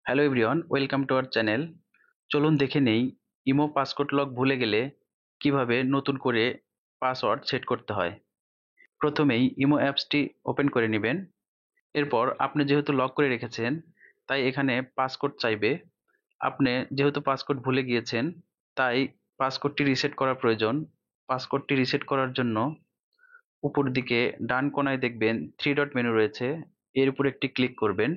Hello everyone, welcome to our channel. চলুন দেখে নেই ইমো পাসকোড লক ভুলে গেলে কিভাবে নতুন করে পাসওয়ার্ড সেট করতে হয়। প্রথমেই ইমো অ্যাপসটি ওপেন করে নেবেন। এরপর আপনি যেহেতু লক করে রেখেছেন তাই এখানে পাসকোড চাইবে। আপনি যেহেতু পাসকোড ভুলে গিয়েছেন তাই পাসকোডটি রিসেট করা প্রয়োজন। পাসকোডটি রিসেট করার জন্য উপর দিকে ডান কোণায় দেখবেন থ্রি ডট মেনু রয়েছে, এর উপর একটি ক্লিক করবেন।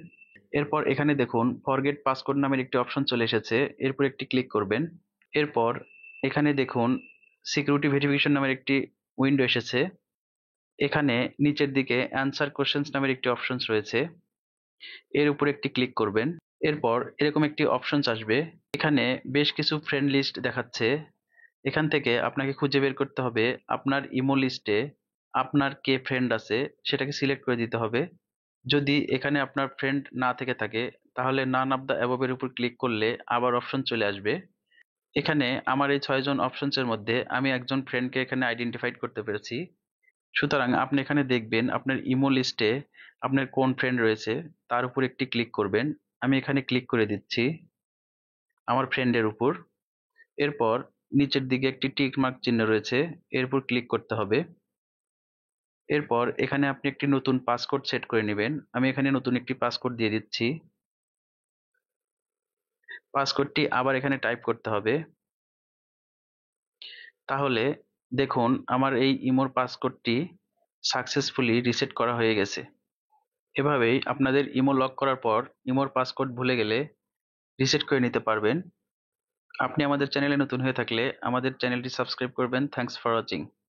এরপর এখানে দেখুন ফরগেট পাসকোড নামের একটি অপশন চলে এসেছে, এরপর একটি ক্লিক করবেন। এরপর এখানে দেখুন সিকিউরিটি ভেরিফিকেশন নামের একটি উইন্ডো এসেছে। এখানে নিচের দিকে অ্যান্সার কোশ্চেন্স নামের একটি অপশনস রয়েছে, এর উপর একটি ক্লিক করবেন। এরপর এরকম একটি অপশনস আসবে, এখানে বেশ কিছু ফ্রেন্ড লিস্ট দেখাচ্ছে। এখান থেকে আপনাকে খুঁজে বের করতে হবে আপনার ইমো লিস্টে আপনার কে ফ্রেন্ড আছে, সেটাকে সিলেক্ট করে দিতে হবে। যদি এখানে আপনার ফ্রেন্ড না থেকে থাকে তাহলে নান অফ দ্য অ্যাবভ এর উপর ক্লিক করলে আবার অপশন চলে আসবে। এখানে আমার এই 6 জন অপশনস এর মধ্যে আমি একজন ফ্রেন্ডকে এখানে আইডেন্টিফাইড করতে পেরেছি। সুতরাং আপনি এখানে দেখবেন আপনার ইমো লিস্টে আপনার কোন ফ্রেন্ড রয়েছে, তার উপর একটি ক্লিক করবেন। আমি এখানে ক্লিক করে দিচ্ছি আমার ফ্রেন্ডের উপর। এরপর নিচের দিকে একটি টিক মার্ক চিহ্ন রয়েছে, এর উপর ক্লিক করতে হবে। এরপর এখানে আপনি একটি নতুন পাসকোড সেট করে নেবেন। আমি এখানে নতুন একটি পাসকোড দিয়ে দিচ্ছি। পাসকোডটি আবার এখানে টাইপ করতে হবে। তাহলে দেখুন আমার এই ইমোর পাসকোডটি সাকসেসফুলি রিসেট করা হয়ে গেছে। এভাবেই আপনাদের ইমো লক করার পর ইমোর পাসকোড ভুলে গেলে রিসেট করে নিতে পারবেন। আপনি আমাদের চ্যানেলে নতুন হয়ে থাকলে আমাদের চ্যানেলটি সাবস্ক্রাইব করবেন। Thanks for watching.